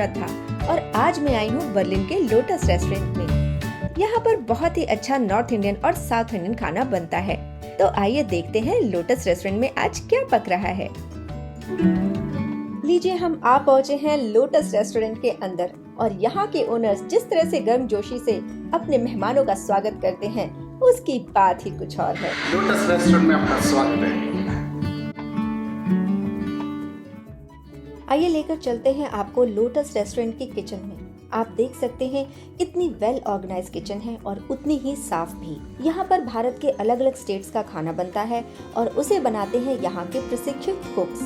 श्रद्धा और आज मैं आई हूँ बर्लिन के लोटस रेस्टोरेंट में। यहाँ पर बहुत ही अच्छा नॉर्थ इंडियन और साउथ इंडियन खाना बनता है। तो आइए देखते हैं लोटस रेस्टोरेंट में आज क्या पक रहा है। लीजिए, हम आ पहुँचे हैं लोटस रेस्टोरेंट के अंदर और यहाँ के ओनर्स जिस तरह से गर्मजोशी से अपने मेहमानों का स्वागत करते हैं उसकी बात ही कुछ और है। लोटस रेस्टोरेंट में आपका स्वागत है। आइए लेकर चलते हैं आपको लोटस रेस्टोरेंट की किचन में। आप देख सकते हैं कितनी वेल ऑर्गेनाइज किचन है और उतनी ही साफ भी। यहाँ पर भारत के अलग अलग स्टेट्स का खाना बनता है और उसे बनाते हैं यहाँ के प्रशिक्षित कुक्स।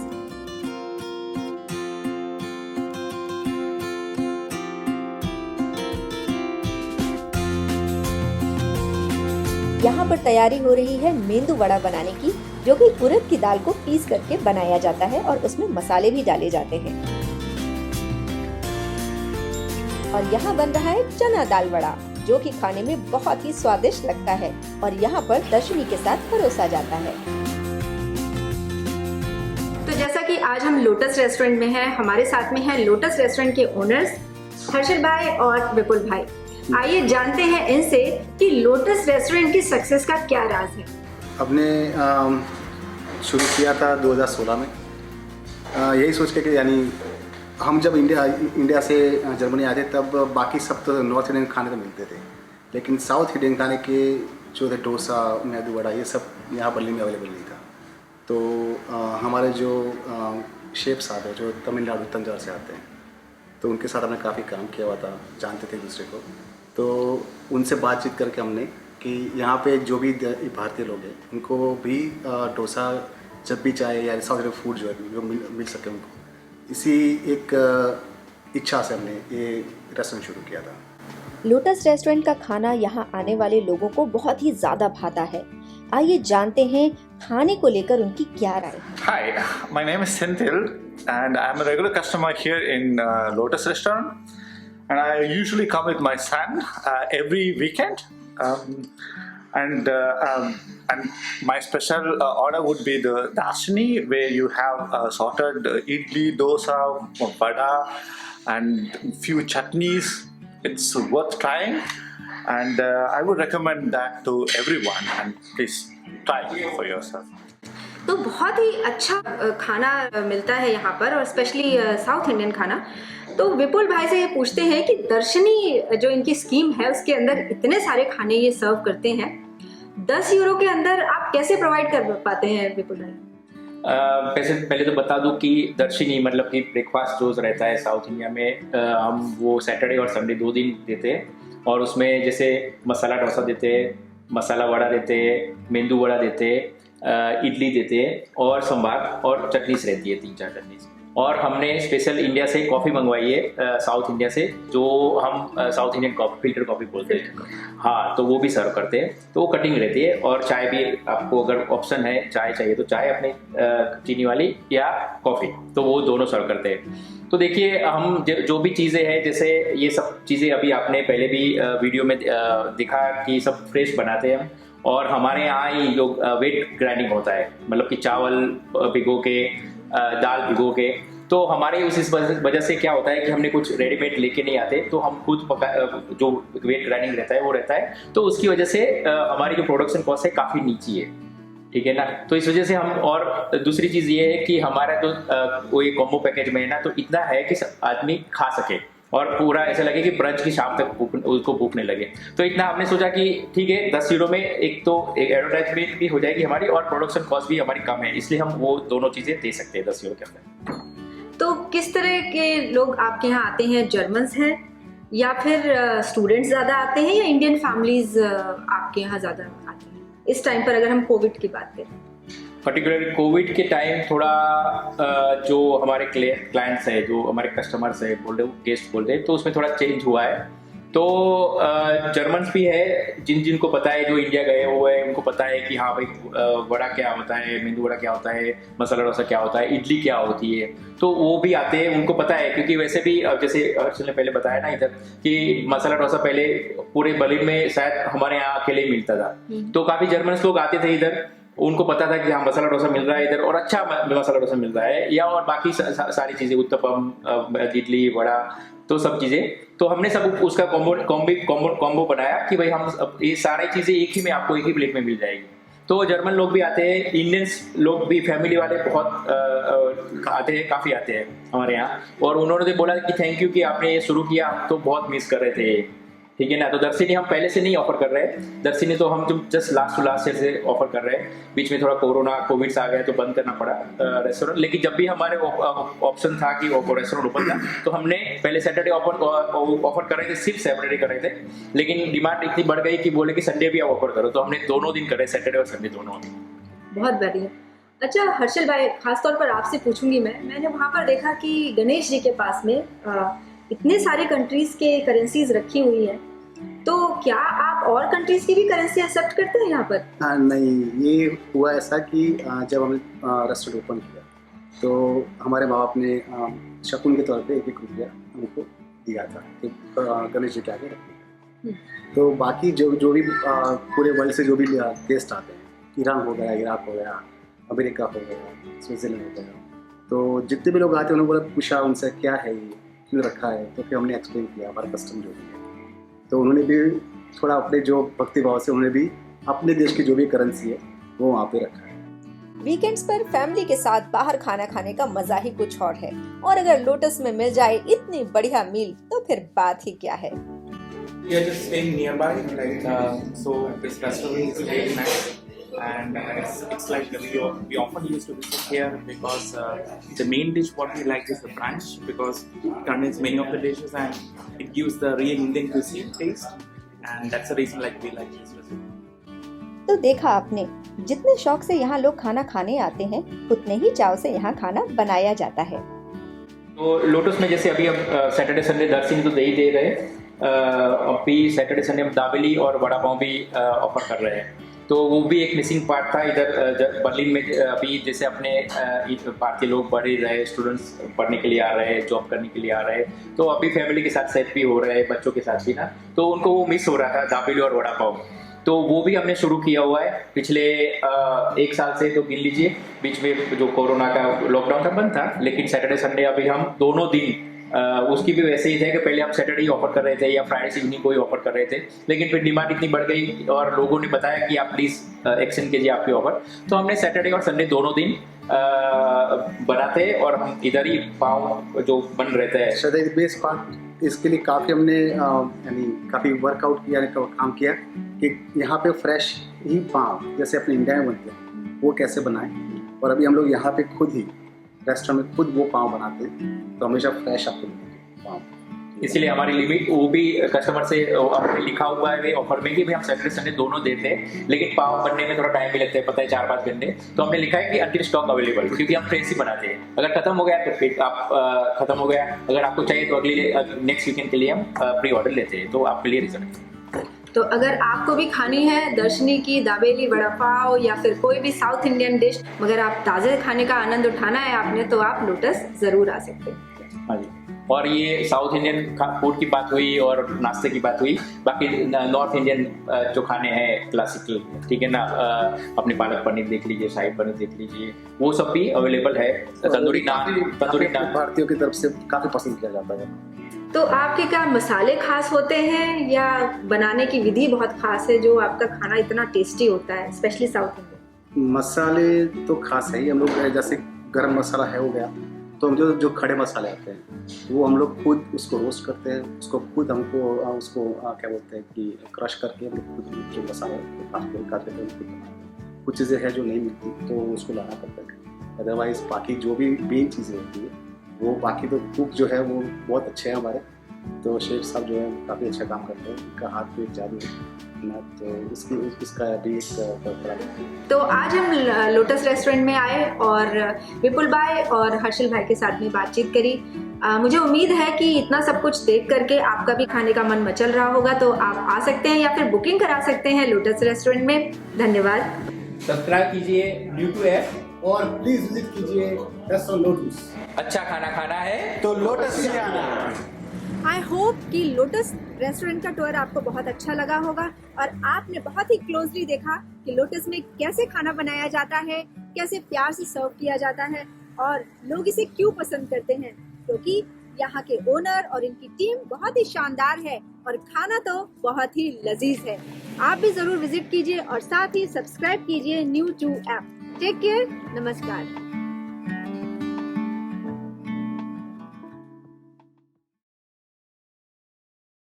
यहाँ पर तैयारी हो रही है मेंदू वड़ा बनाने की, जो कि उड़द की दाल को पीस करके बनाया जाता है और उसमें मसाले भी डाले जाते हैं। और यहाँ बन रहा है चना दाल वड़ा, जो कि खाने में बहुत ही स्वादिष्ट लगता है और यहाँ पर दर्शनी के साथ परोसा जाता है। तो जैसा कि आज हम लोटस रेस्टोरेंट में हैं, हमारे साथ में है लोटस रेस्टोरेंट के ओनर्स हर्षल भाई और विपुल भाई। आइए जानते हैं इनसे कि लोटस रेस्टोरेंट की सक्सेस का क्या राज है। हमने शुरू किया था 2016 में, यही सोच के कि यानी हम जब इंडिया से जर्मनी आए थे तब बाकी सब तो नॉर्थ इंडियन खाने तो मिलते थे, लेकिन साउथ इंडियन खाने के जो थे डोसा, मेदू वड़ा, ये सब यहाँ बर्लिन में अवेलेबल नहीं था। तो हमारे जो शेफ साहब हैं जो तमिलनाडु तंजावुर से आते हैं, तो उनके साथ हमने काफ़ी काम किया हुआ था, जानते थे दूसरे को। तो उनसे बातचीत करके हमने कि यहाँ पे जो भी भारतीय लोग हैं उनको भी डोसा जब भी चाहे या साउथ इंडियन फूड जो है वो मिल सके उनको, इसी एक इच्छा से हमने ये रेस्टोरेंट शुरू किया था। लोटस रेस्टोरेंट का खाना यहाँ आने वाले लोगों को बहुत ही ज़्यादा भाता है। आइए जानते हैं खाने को लेकर उनकी क्या राय है। Hi, my name is Senthil and I'm a regular customer here in Lotus Restaurant, and I usually come with my son every weekend. And my special order would be the dashni, where you have sorted idli, dosa, vada, and few chutneys. It's worth trying, and I would recommend that to everyone. And please try it for yourself. तो बहुत ही अच्छा खाना मिलता है यहाँ पर, और specially south Indian खाना। तो विपुल भाई से ये पूछते हैं कि दर्शनी जो इनकी स्कीम है उसके अंदर इतने सारे खाने ये सर्व करते हैं, 10 यूरो के अंदर आप कैसे प्रोवाइड कर पाते हैं विपुल भाई? पहले तो बता दूं कि दर्शनी मतलब कि ब्रेकफास्ट जो रहता है साउथ इंडिया में, हम वो सैटरडे और संडे 2 दिन देते हैं। और उसमें जैसे मसाला डोसा देते हैं, मसाला वड़ा देते हैं, मेंदू वड़ा देते हैं, इडली देते हैं और संभार और चटनीस रहती है, 3-4 चटनीस। और हमने स्पेशल इंडिया से कॉफ़ी मंगवाई है, साउथ इंडिया से, जो हम south Indian coffee, filter coffee बोलते हैं। हाँ, तो वो भी सर्व करते हैं, तो वो कटिंग रहती है। और चाय भी, आपको अगर ऑप्शन है चाय चाहिए तो चाय अपने चीनी वाली या कॉफ़ी, तो वो दोनों सर्व करते हैं। तो देखिए, हम जो भी चीज़ें हैं, जैसे ये सब चीज़ें अभी आपने पहले भी वीडियो में दिखा कि सब फ्रेश बनाते हैं हम। और हमारे यहाँ ही लोग वेट ग्राइंडिंग होता है, मतलब कि चावल भिगो के, दाल भिगो के। तो हमारे उस वजह से क्या होता है कि हमने कुछ रेडीमेड लेके नहीं आते, तो हम खुद जो वेट ग्राइंडिंग रहता है वो रहता है, तो उसकी वजह से हमारी जो प्रोडक्शन कॉस्ट है काफ़ी नीची है, ठीक है ना। तो इस वजह से हम, और दूसरी चीज़ ये है कि हमारा जो वो ये कॉम्बो पैकेज में है ना, तो इतना है कि आदमी खा सके और पूरा ऐसा लगे कि ब्रंच की शाम तक उसको भूख नहीं लगे। तो इतना आपने सोचा कि ठीक है, 10 यूरो में एक एडवर्टाइजमेंट भी हो जाएगी हमारी और प्रोडक्शन कॉस्ट भी हमारी कम है, इसलिए हम वो दोनों चीज़ें दे सकते हैं 10 यूरो के अंदर। तो किस तरह के लोग आपके यहाँ आते हैं? जर्मन्स हैं या फिर स्टूडेंट्स ज़्यादा आते हैं, या इंडियन फैमिलीज आपके यहाँ ज़्यादा आती हैं इस टाइम पर, अगर हम कोविड की बात करें? पर्टिकुलरली कोविड के टाइम थोड़ा जो हमारे क्लाइंट्स है, जो हमारे कस्टमर्स है, गेस्ट बोलते हैं, तो उसमें थोड़ा चेंज हुआ है। तो जर्मन्स भी है, जिनको पता है, जो इंडिया गए हुए हैं उनको पता है कि हाँ भाई वड़ा क्या होता है, मेंदू वड़ा क्या होता है, मसाला डोसा क्या होता है, इडली क्या होती है, तो वो भी आते हैं, उनको पता है। क्योंकि वैसे भी जैसे अर्शल ने पहले बताया ना इधर कि मसाला डोसा पहले पूरे बर्लिन में शायद हमारे यहाँ अकेले ही मिलता था, तो काफ़ी जर्मन्स लोग आते थे इधर उनको पता था कि हाँ मसाला डोसा मिल रहा है इधर और अच्छा मसाला डोसा मिल रहा है, या और बाकी सारी चीज़ें उत्तपम, इडली, वड़ा, तो सब चीज़ें, तो हमने सब उसका कॉम्बो बनाया कि भाई हम ये सारी चीज़ें एक ही में आपको एक ही प्लेट में मिल जाएगी। तो जर्मन लोग भी आते हैं, इंडियंस लोग भी, फैमिली वाले बहुत आते हैं, काफ़ी आते हैं हमारे यहाँ, और उन्होंने तो बोला कि थैंक यू कि आपने ये शुरू किया, हम तो बहुत मिस कर रहे थे, ठीक है ना। तो दर्शिनी हम पहले से नहीं ऑफर कर रहे हैं, दर्शिनी तो हम just last two last year से ऑफर कर रहे हैं। बीच में थोड़ा कोविड आ गया तो बंद करना पड़ा रेस्टोरेंट, लेकिन जब भी हमारे ऑप्शन था कि रेस्टोरेंट ओपन था तो हमने पहले सैटरडे ऑफर कर रहे थे, सिर्फ सैटरडे कर रहे थे, लेकिन डिमांड इतनी बढ़ गई कि बोले कि संडे भी आप ऑफर करो, तो हमने दोनों दिन करे, सैटरडे और संडे दोनों। बहुत बढ़िया। अच्छा हर्षल भाई, खासतौर पर आपसे पूछूंगी मैंने वहाँ पर देखा कि गणेश जी के पास में इतने सारे कंट्रीज के करेंसीज रखी हुई है, तो क्या आप और कंट्रीज की भी करेंसी एक्सेप्ट करते हैं यहाँ पर? नहीं, ये हुआ ऐसा कि जब हमने रेस्टोरेंट ओपन किया तो हमारे माँ बाप ने शकुन के तौर पे 1-1 रुपया हमको दिया था कि गणेश जी के आगे रखने। तो बाकी जो भी पूरे वर्ल्ड से जो भी गेस्ट आते हैं, ईरान हो गया, इराक हो गया, अमेरिका हो गया, स्विट्जरलैंड हो गया, तो जितने भी लोग आते हैं उन्होंने पूछा उनसे क्या है ये, क्यों रखा है, तो फिर हमने एक्सप्लेन किया हमारा कस्टम जो भी है। तो उन्होंने भी थोड़ा अपने जो भक्ति भाव से उन्होंने भी अपने देश की जो भी करेंसी है वो वहाँ पे रखा है। वीकेंड्स पर फैमिली के साथ बाहर खाना खाने का मजा ही कुछ और है, और अगर लोटस में मिल जाए इतनी बढ़िया मील तो फिर बात ही क्या है। We are just staying nearby, like so this restaurant is very nice, and it's like we often used to visit here because the main dish what we like is the brunch, because it contains many of the dishes and it gives the real Indian cuisine taste, and that's the reason like we like this restaurant. तो देखा आपने, जितने शौक से यहाँ लोग खाना खाने आते हैं उतने ही चाव से यहाँ खाना बनाया जाता है। तो लोटस में जैसे अभी हम सैटरडे संडे दर्शिनी तो दे ही दे रहे हैं, अभी सैटरडे संडे हम दाबेली और वड़ा पाव भी ऑफर कर रहे हैं, तो वो भी एक मिसिंग पार्ट था इधर बर्लिन में। अभी जैसे अपने भारतीय लोग बढ़ ही रहे, स्टूडेंट्स पढ़ने के लिए आ रहे हैं, जॉब करने के लिए आ रहे हैं, तो अभी फैमिली के साथ सेट भी हो रहे हैं, बच्चों के साथ भी ना, तो उनको वो मिस हो रहा था दाबेली और वड़ा पाव, तो वो भी हमने शुरू किया हुआ है पिछले 1 साल से। तो गिन लीजिए, बीच में जो कोरोना का लॉकडाउन था बंद था, लेकिन सैटरडे संडे अभी हम दोनों दिन उसकी भी वैसे ही थे कि पहले हम सैटरडे ही ऑफर कर रहे थे या फ्राइडे इवनिंग को ही ऑफर कर रहे थे, लेकिन फिर डिमांड इतनी बढ़ गई और लोगों ने बताया कि आप प्लीज़ एक्सटेंड कीजिए आपकी ऑफर, तो हमने सैटरडे और संडे दोनों दिन बनाते और हम इधर ही पाव जो बन रहता है। शायद बेस्ट पार्ट इसके लिए काफ़ी हमने यानी काफ़ी वर्कआउट किया, काम किया कि यहाँ पे फ्रेश ही पाव जैसे अपने इंडिया में बनते हैं वो कैसे बनाएं, और अभी हम लोग यहाँ पे खुद ही रेस्टोरेंट में खुद वो पाव बनाते हैं, तो हमेशा फ्रेश आपको मिलेंगे पाव। इसीलिए हमारी लिमिट वो भी कस्टमर से लिखा हुआ है ऑफर में कि भाई हम सैटरडे संडे दोनों देते हैं, लेकिन पाव बनने में थोड़ा टाइम भी लगता है, पता है 4-5 घंटे, तो हमने लिखा है कि अंटिल स्टॉक अवेलेबल, क्योंकि हम फ्रेश ही बनाते हैं। अगर खत्म हो गया तो फिर आप खत्म हो गया, अगर आपको चाहिए तो अगले नेक्स्ट वीकेंड के लिए हम प्री ऑर्डर लेते हैं, तो आपके लिए रिजल्ट। तो अगर आपको भी खानी है दर्शनी की दाबेली, वड़ा पाव या फिर कोई भी साउथ इंडियन डिश, मगर आप ताज़े खाने का आनंद उठाना है आपने, तो आप लोटस ज़रूर आ सकते हैं। हाँ जी, और ये साउथ इंडियन फूड की बात हुई और नाश्ते की बात हुई, बाकी नॉर्थ इंडियन जो खाने हैं क्लासिकल, ठीक है ना, अपने पालक पनीर देख लीजिए, शाही पनीर देख लीजिए, वो सब भी अवेलेबल है। तंदूरी नान भारतीयों की तरफ से काफ़ी पसंद किया जाता है। तो आपके क्या मसाले खास होते हैं या बनाने की विधि बहुत खास है जो आपका खाना इतना टेस्टी होता है, स्पेशली साउथ इंडियन? मसाले तो खास है ही, हम लोग जैसे गरम मसाला है हो गया, तो हम जो खड़े मसाले आते हैं वो हम लोग खुद उसको रोस्ट करते हैं, उसको खुद हमको उसको क्या बोलते हैं कि क्रश करके हम लोग खुद जो मसाले काटते हैं खुद बनाते हैं। कुछ चीज़ें हैं जो नहीं मिलती तो उसको लाना पड़ता है, अदरवाइज बाकी जो भी मेन चीज़ें होती है वो बाकी तो कुक जो है वो बहुत अच्छे हैं हमारे, तो शेफ साहब जो है काफ़ी अच्छा काम करते हैं, उनका हाथ पे जादू है ना, तो इसका भी एक। तो आज हम लोटस रेस्टोरेंट में आए और विपुल भाई और हर्षल भाई के साथ में बातचीत करी। मुझे उम्मीद है कि इतना सब कुछ देख करके आपका भी खाने का मन मचल रहा होगा, तो आप आ सकते हैं या फिर बुकिंग करा सकते हैं लोटस रेस्टोरेंट में। धन्यवाद। सब्सक्राइब कीजिए न्यू टू ऐप और प्लीज़ विजिट कीजिए रेस्टोरेंट लोटस। अच्छा खाना खाना है तो लोटस से आना। आई होप कि लोटस रेस्टोरेंट का टूर आपको बहुत अच्छा लगा होगा और आपने बहुत ही क्लोजली देखा कि लोटस में कैसे खाना बनाया जाता है, कैसे प्यार से सर्व किया जाता है और लोग इसे क्यों पसंद करते हैं, क्योंकि यहाँ के ओनर और इनकी टीम बहुत ही शानदार है और खाना तो बहुत ही लजीज है। आप भी जरूर विजिट कीजिए और साथ ही सब्सक्राइब कीजिए न्यू 2 ऐप। टेक केयर, नमस्कार।